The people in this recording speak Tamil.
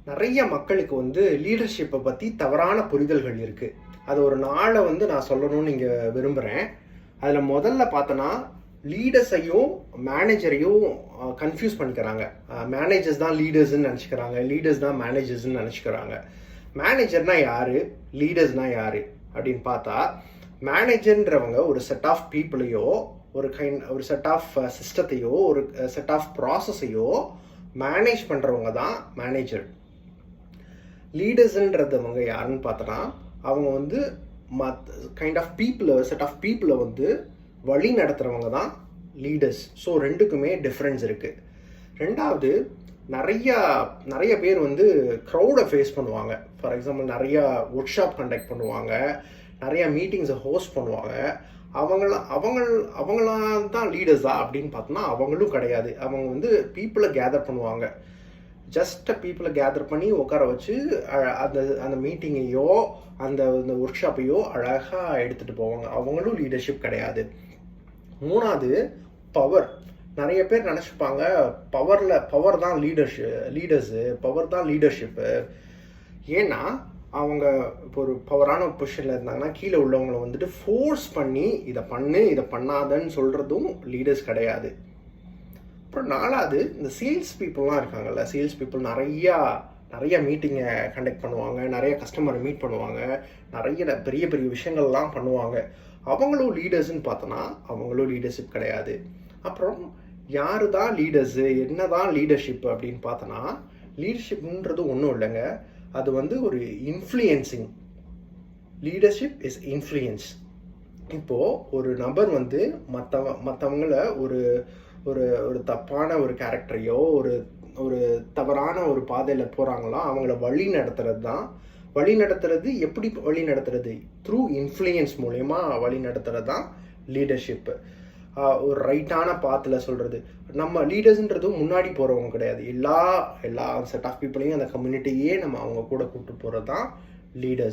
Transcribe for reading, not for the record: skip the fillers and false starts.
நிறைய மக்களுக்கு லீடர்ஷிப்பை பற்றி தவறான புரிதல்கள் இருக்குது. அது ஒரு நாளை நான் சொல்லணும்னு இங்கே விரும்புகிறேன். அதில் முதல்ல பார்த்தோன்னா லீடர்ஸையும் மேனேஜரையும் கன்ஃபியூஸ் பண்ணிக்கிறாங்க. மேனேஜர்ஸ் தான் லீடர்ஸ்ன்னு நினச்சிக்கிறாங்க, லீடர்ஸ் தான் மேனேஜர்ஸ்ன்னு நினச்சிக்கிறாங்க. மேனேஜர்னா யார், லீடர்ஸ்னா யார் அப்படின்னு பார்த்தா, மேனேஜர்ன்றவங்க ஒரு செட் ஆஃப் பீப்புளையோ ஒரு செட் ஆஃப் சிஸ்டத்தையோ ஒரு செட் ஆஃப் ப்ராசஸையோ மேனேஜ் பண்ணுறவங்க தான் மேனேஜர். லீடர்ஸுன்றதவங்க யாருன்னு பார்த்தோன்னா, அவங்க கைண்ட் ஆஃப் பீப்புளை செட் ஆஃப் பீப்புளை வழி நடத்துகிறவங்க தான் லீடர்ஸ். ஸோ ரெண்டுக்குமே டிஃப்ரென்ஸ் இருக்குது. ரெண்டாவது, நிறைய பேர் க்ரௌடை ஃபேஸ் பண்ணுவாங்க. ஃபார் எக்ஸாம்பிள் நிறையா ஒர்க் ஷாப் கண்டக்ட் பண்ணுவாங்க, நிறையா மீட்டிங்ஸை ஹோஸ்ட் பண்ணுவாங்க. அவங்களாம் தான் லீடர்ஸா அப்படின்னு பார்த்தோன்னா அவங்களும் கிடையாது. அவங்க பீப்புளை கேதர் பண்ணுவாங்க. ஜஸ்ட் பீப்புளை கேதர் பண்ணி உட்கார வச்சு அந்த மீட்டிங்கையோ அந்த ஒர்க் ஷாப்பையோ அழகாக எடுத்துகிட்டு போவாங்க. அவங்களும் லீடர்ஷிப் கிடையாது. மூணாவது, பவர். நிறைய பேர் நினச்சிப்பாங்க பவர் தான் லீடர்ஸு, பவர் தான் லீடர்ஷிப்பு. ஏன்னா அவங்க இப்போ ஒரு பவரான பொசிஷனில் இருந்தாங்கன்னா கீழே உள்ளவங்களை ஃபோர்ஸ் பண்ணி இதை பண்ணு இதை பண்ணாதன்னு சொல்கிறதும் லீடர்ஸ் கிடையாது. அப்புறம் நாலாவது, இந்த சேல்ஸ் பீப்புளெலாம் இருக்காங்கல்ல, சேல்ஸ் பீப்புள் நிறைய மீட்டிங்கை கண்டக்ட் பண்ணுவாங்க, நிறைய கஸ்டமரை மீட் பண்ணுவாங்க, நிறைய பெரிய பெரிய விஷயங்கள்லாம் பண்ணுவாங்க. அவங்களும் லீடர்ஸ்ன்னு பார்த்தோன்னா அவங்களும் லீடர்ஷிப் கிடையாது. அப்புறம் யாரு தான் லீடர்ஸு, என்ன தான் லீடர்ஷிப் அப்படின்னு பார்த்தோன்னா, லீடர்ஷிப்ன்றது ஒன்றும் இல்லைங்க, அது ஒரு இன்ஃப்ளூயன்சிங். Leadership is influence. இப்போது ஒரு நபர் மற்றவங்கள ஒரு ஒரு தப்பான ஒரு கேரக்டரையோ ஒரு தவறான ஒரு பாதையில் போகிறாங்களோ அவங்கள வழி நடத்துறது எப்படி வழி நடத்துறது? த்ரூ இன்ஃப்ளூயன்ஸ் மூலயமா வழி நடத்துறது தான் லீடர்ஷிப்பு. ஒரு ரைட்டான பாத்தில் சொல்கிறது. நம்ம லீடர்ஸ்ன்றதும் முன்னாடி போகிறவங்க கிடையாது. எல்லா செட் ஆஃப் பீப்புளையும் அந்த கம்யூனிட்டியே அவங்க கூட கூப்பிட்டு போகிறது தான் லீடர்ஸ்.